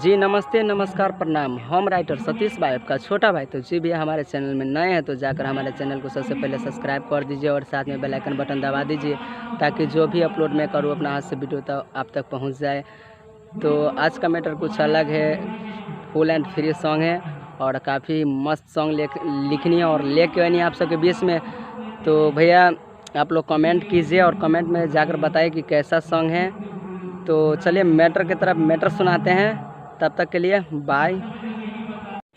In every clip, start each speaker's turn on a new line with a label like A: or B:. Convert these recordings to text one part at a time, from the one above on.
A: जी नमस्ते नमस्कार प्रणाम। हम राइटर सतीश भाई आपका छोटा भाई। तो जी भी हमारे चैनल में नए हैं तो जाकर हमारे चैनल को सबसे पहले सब्सक्राइब कर दीजिए और साथ में बेल आइकन बटन दबा दीजिए ताकि जो भी अपलोड मैं करूँ अपना हाथ से वीडियो तो आप तक पहुंच जाए। तो आज का मैटर कुछ अलग है, फुल एंड फ्री सॉन्ग है और काफ़ी मस्त सॉन्ग लिखनी है और लेके आनी है आप सबके बीच में। तो भैया आप लोग कमेंट कीजिए और कमेंट में जाकर बताइए कि कैसा सॉन्ग है। तो चलिए मैटर की तरफ मैटर सुनाते हैं। तब तक के लिए बाय।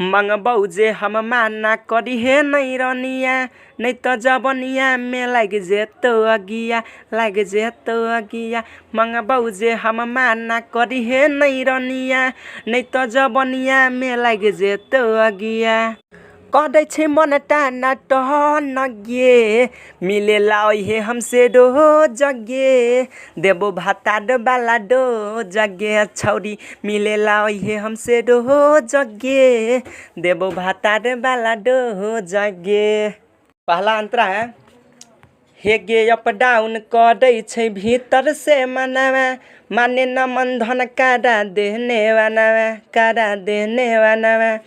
B: मंगबौ जे हम माना करी हे नहीं रनिया, नहीं तो जबनिया में लग जेतो अगिया, लग जेतो अगिया। मंगबौ जे हम माना करी हे नहीं रनिया, नहीं तो जबनिया में लग जेतो अगिया। कदै छे मन टाना टहन गे, मिलेला हे हमसे डो जगे, देबो भाताड बाला डो जगे छौरी, मिलेला हे हमसे डो जगे, देबो भाताड बाला डो जगे। पहला अंतरा है हे गे अप डाउन करै छे भीतर से मनवा, माने न मन धन कारा देने वानवा, कारा देने वानवा।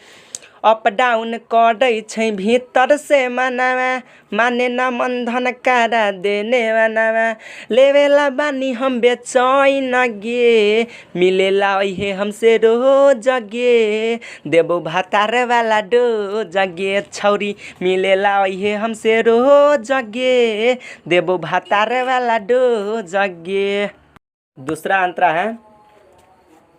B: अप डाउन करै छे भीतर से मनवा, माने न मन धन कारा देने वानवा। लेवेला बानी हम बेचैन गे, मिलेला हे हमसे रोज गे, देबो भातार वाला डो जगे छौरी, मिलेला हे हमसे रोज गे, देबो भातार वाला डो जगे। दूसरा अंतरा है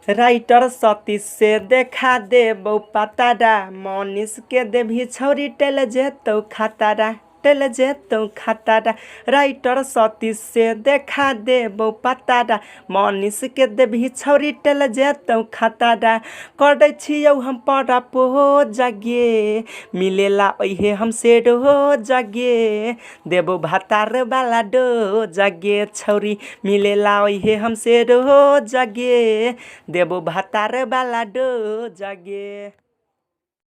B: राइटर सतीश से देखा देबो पतारा, मनीष के देवी छौरी टेल जेतो खतारा, टेल जेतो खतारा। राइटर सतीश से देखा देबो पतारा, मनीष के देवी छौरी टेल जेतो खतारा। करै छियौ हम परपो जगे, मिलेला हे हमसे डो जगे, देबो भातार वाला डो जगे छौरी, मिलेला हे हमसे डो जगे, देबो भातार वाला डो जगे।